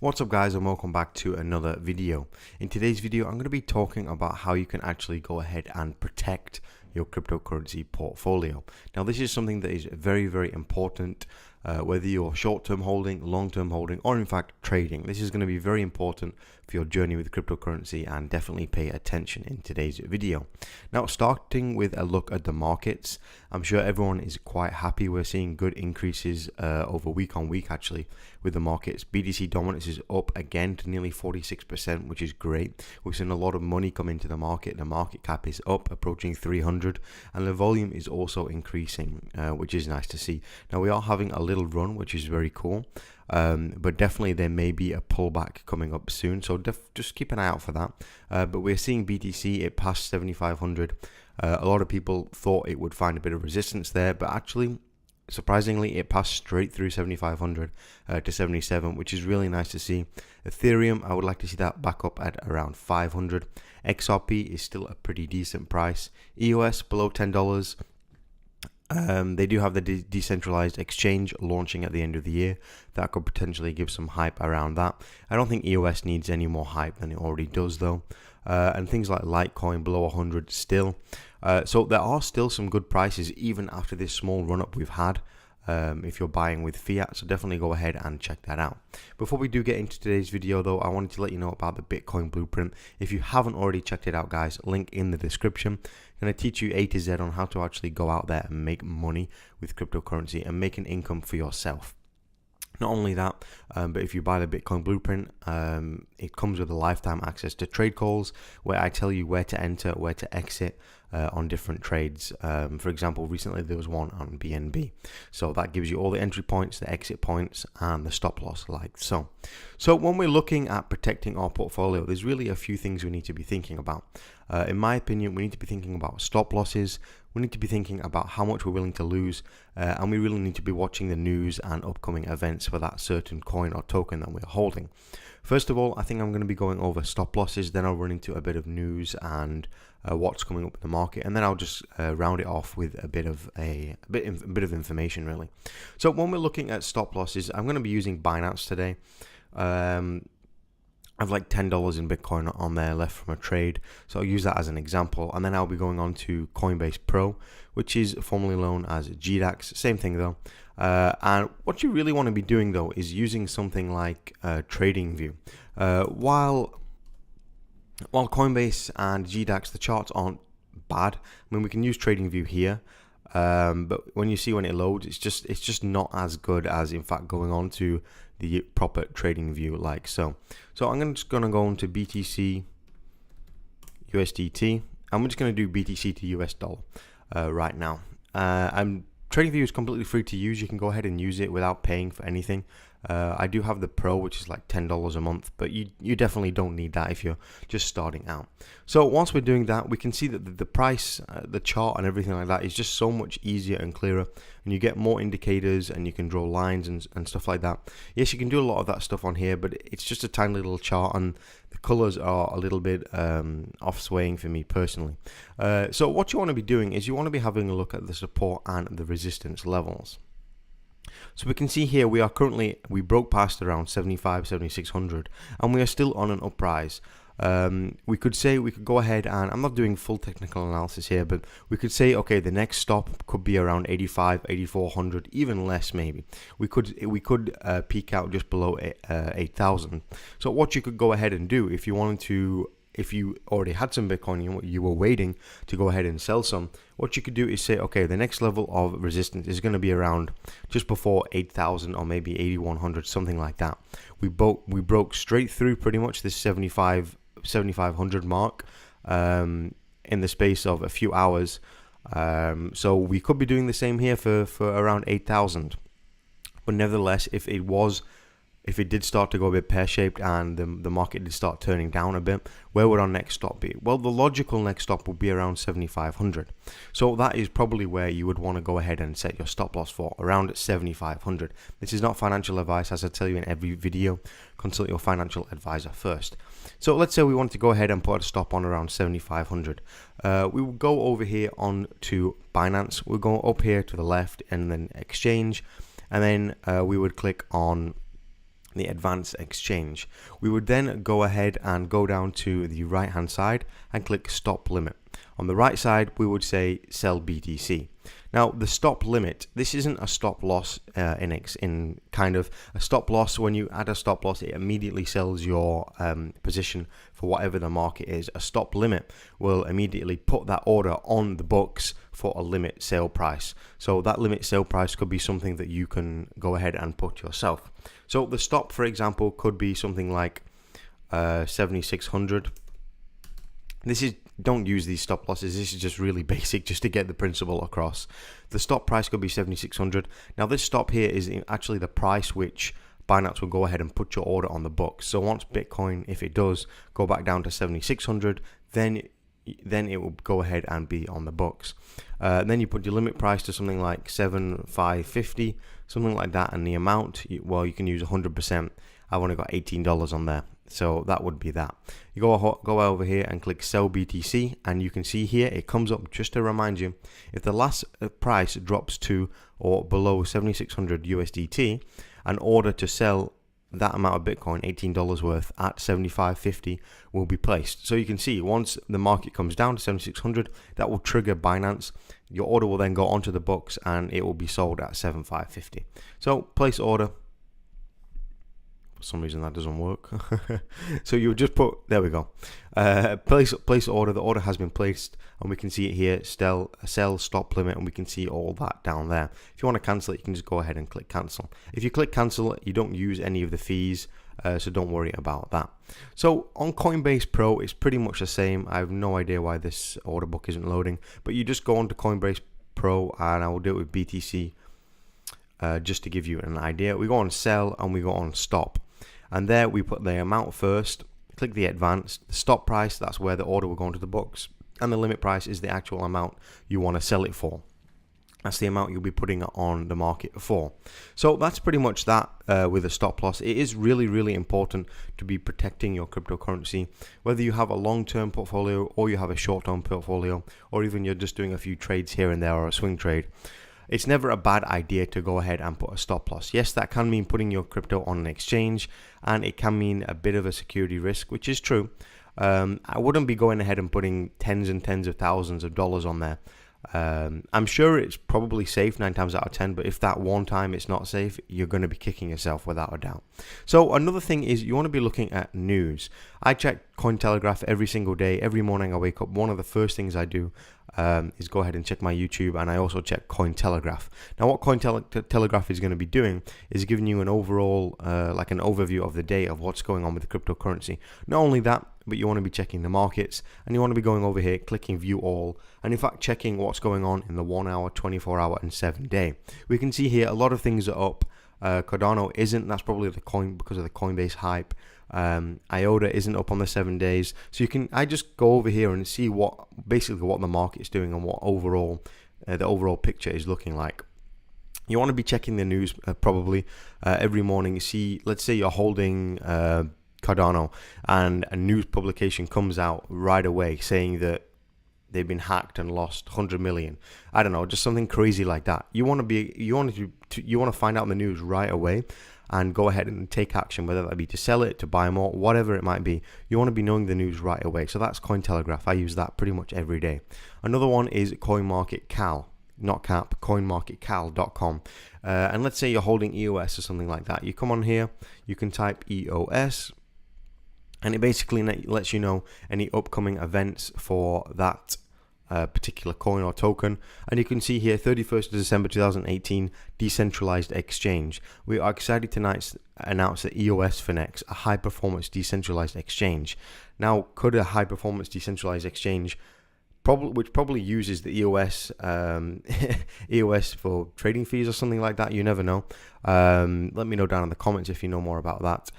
What's up guys, and welcome back to another video. In today's video I'm going to be talking about how you can actually go ahead and protect your cryptocurrency portfolio. Now this is something that is very important, whether you're short-term holding, long-term holding, or in fact trading. This is going to be very important for your journey with cryptocurrency, and definitely pay attention in today's video. Now, starting with a look at the markets, I'm sure everyone is quite happy. We're seeing good increases over week on week actually with the markets. BTC dominance is up again to nearly 46%, which is great. We've seen a lot of money come into the market. The market cap is up, approaching 300, and the volume is also increasing, which is nice to see. Now we are having a little run, which is very cool. But definitely there may be a pullback coming up soon, so just keep an eye out for that. But we're seeing BTC, it passed 7,500. A lot of people thought it would find a bit of resistance there, but actually, surprisingly, it passed straight through 7,500 to 77, which is really nice to see. Ethereum, I would like to see that back up at around 500. XRP is still a pretty decent price. EOS below $10. They do have the decentralized exchange launching at the end of the year. That could potentially give some hype around that. I don't think EOS needs any more hype than it already does though. And things like Litecoin below 100 still. So there are still some good prices even after this small run up we've had. If you're buying with fiat, so definitely go ahead and check that out. Before we do get into today's video though, I wanted to let you know about the Bitcoin blueprint. If you haven't already checked it out guys, link in the description. I'm going to teach you A to Z on how to actually go out there and make money with cryptocurrency and make an income for yourself. Not only that, but if you buy the Bitcoin blueprint, it comes with a lifetime access to trade calls where I tell you where to enter, where to exit on different trades. For example, recently there was one on BNB. So that gives you all the entry points, the exit points, and the stop loss like so. So when we're looking at protecting our portfolio, there's really a few things we need to be thinking about. In my opinion, we need to be thinking about stop losses. We need to be thinking about how much we're willing to lose, and we really need to be watching the news and upcoming events for that certain coin or token that we're holding. First of all, I think I'm going to be going over stop losses, then I'll run into a bit of news and what's coming up in the market, and then I'll just round it off with a bit of information really. So when we're looking at stop losses, I'm going to be using Binance today. I've like $10 in Bitcoin on there left from a trade, so I'll use that as an example, and then I'll be going on to Coinbase Pro, which is formerly known as GDAX. Same thing though. And what you really want to be doing though is using something like TradingView. While Coinbase and GDAX, the charts aren't bad. I mean, we can use TradingView here. But when it loads, it's just not as good as in fact going on to the proper TradingView like so. So I'm just gonna go into BTC USDT. I'm just gonna do BTC to US dollar right now. TradingView is completely free to use. You can go ahead and use it without paying for anything. I do have the Pro, which is like $10 a month, but you definitely don't need that if you're just starting out. So once we're doing that, we can see that the price, the chart and everything like that is just so much easier and clearer, and you get more indicators and you can draw lines and stuff like that. Yes, you can do a lot of that stuff on here, but it's just a tiny little chart and the colors are a little bit off swaying for me personally. So what you want to be doing is you want to be having a look at the support and the resistance levels. So we can see here we broke past around 7,600 and we are still on an uprise. We could go ahead and, I'm not doing full technical analysis here, but we could say, okay, the next stop could be around 8,400, even less maybe. We could peak out just below 8,000. So what you could go ahead and do if you wanted to, if you already had some Bitcoin, you were waiting to go ahead and sell some, what you could do is say, okay, the next level of resistance is going to be around just before 8,000 or maybe 8,100, something like that. We broke straight through pretty much this 7,500 mark in the space of a few hours. So we could be doing the same here for around 8,000. But nevertheless, if it did start to go a bit pear-shaped and the market did start turning down a bit, where would our next stop be? Well, the logical next stop would be around 7,500. So that is probably where you would want to go ahead and set your stop loss for, around 7,500. This is not financial advice, as I tell you in every video. Consult your financial advisor first. So let's say we want to go ahead and put a stop on around 7,500. We will go over here on to Binance. We'll go up here to the left and then exchange, and then we would click on the advanced exchange. We would then go ahead and go down to the right hand side and click stop limit. On the right side, we would say sell BTC. Now, the stop limit, this isn't a stop loss in kind of a stop loss. When you add a stop loss, it immediately sells your position for whatever the market is. A stop limit will immediately put that order on the books for a limit sale price. So that limit sale price could be something that you can go ahead and put yourself. So the stop, for example, could be something like 7,600. Don't use these stop losses. This is just really basic, just to get the principle across. The stop price could be 7,600. Now this stop here is actually the price which Binance will go ahead and put your order on the books. So once Bitcoin, if it does go back down to 7,600, then it will go ahead and be on the books. Then you put your limit price to something like 7,550, something like that, and the amount, well, you can use 100%. I've only got $18 on there, so that would be that. You go over here and click sell BTC, and you can see here it comes up just to remind you, if the last price drops to or below 7,600 USDT, an order to sell that amount of Bitcoin, $18 worth, at 75.50 will be placed. So you can see once the market comes down to 7,600, that will trigger Binance. Your order will then go onto the books and it will be sold at 7,550. So place order. For some reason that doesn't work. So you just put, there we go. Place order. The order has been placed, and we can see it here. Sell stop limit, and we can see all that down there. If you want to cancel it, you can just go ahead and click cancel. If you click cancel, you don't use any of the fees, so don't worry about that. So on Coinbase Pro, it's pretty much the same. I have no idea why this order book isn't loading, but you just go onto Coinbase Pro, and I will do it with BTC just to give you an idea. We go on sell and we go on stop. And there we put the amount first, click the advanced, the stop price, that's where the order will go into the books, and the limit price is the actual amount you want to sell it for. That's the amount you'll be putting it on the market for. So that's pretty much that with a stop loss. It is really, really important to be protecting your cryptocurrency, whether you have a long-term portfolio or you have a short-term portfolio, or even you're just doing a few trades here and there or a swing trade. It's never a bad idea to go ahead and put a stop loss. Yes, that can mean putting your crypto on an exchange, and it can mean a bit of a security risk, which is true. I wouldn't be going ahead and putting tens and tens of thousands of dollars on there. I'm sure it's probably safe 9 times out of 10, but if that one time it's not safe, you're going to be kicking yourself without a doubt. So another thing is you want to be looking at news. I check Cointelegraph every single day. Every morning I wake up, one of the first things I do is go ahead and check my YouTube, and I also check Cointelegraph. Now what Cointelegraph is going to be doing is giving you an overall, like an overview of the day of what's going on with the cryptocurrency. Not only that, but you want to be checking the markets, and you want to be going over here, clicking view all, and in fact checking what's going on in the 1 hour, 24 hour and 7 day. We can see here a lot of things are up. Cardano isn't, that's probably the coin because of the Coinbase hype. IOTA isn't up on the 7 days, so I just go over here and see basically what the market's doing and what overall the overall picture is looking like. You want to be checking the news probably every morning. Let's say you're holding Cardano, and a news publication comes out right away saying that they've been hacked and lost 100 million. I don't know, just something crazy like that. You want to find out in the news right away and go ahead and take action, whether that be to sell it, to buy more, whatever it might be. You want to be knowing the news right away. So that's Cointelegraph. I use that pretty much every day. Another one is CoinMarketCal, not cap, coinmarketcal.com. And let's say you're holding EOS or something like that. You come on here, you can type EOS, and it basically lets you know any upcoming events for that particular coin or token. And you can see here 31st of December 2018, decentralized exchange. We are excited tonight to announce that EOS Finex, a high performance decentralized exchange. Now, could a high performance decentralized exchange which probably uses the EOS EOS for trading fees or something like that, you never know. Let me know down in the comments if you know more about that.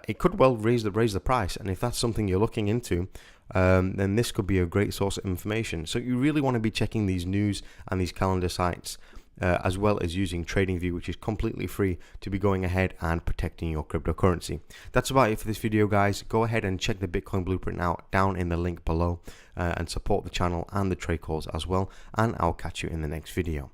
It could well raise the price, and if that's something you're looking into, then this could be a great source of information. So you really want to be checking these news and these calendar sites, as well as using TradingView, which is completely free, to be going ahead and protecting your cryptocurrency. That's about it for this video, guys. Go ahead and check the Bitcoin Blueprint out down in the link below, and support the channel and the trade calls as well, and I'll catch you in the next video.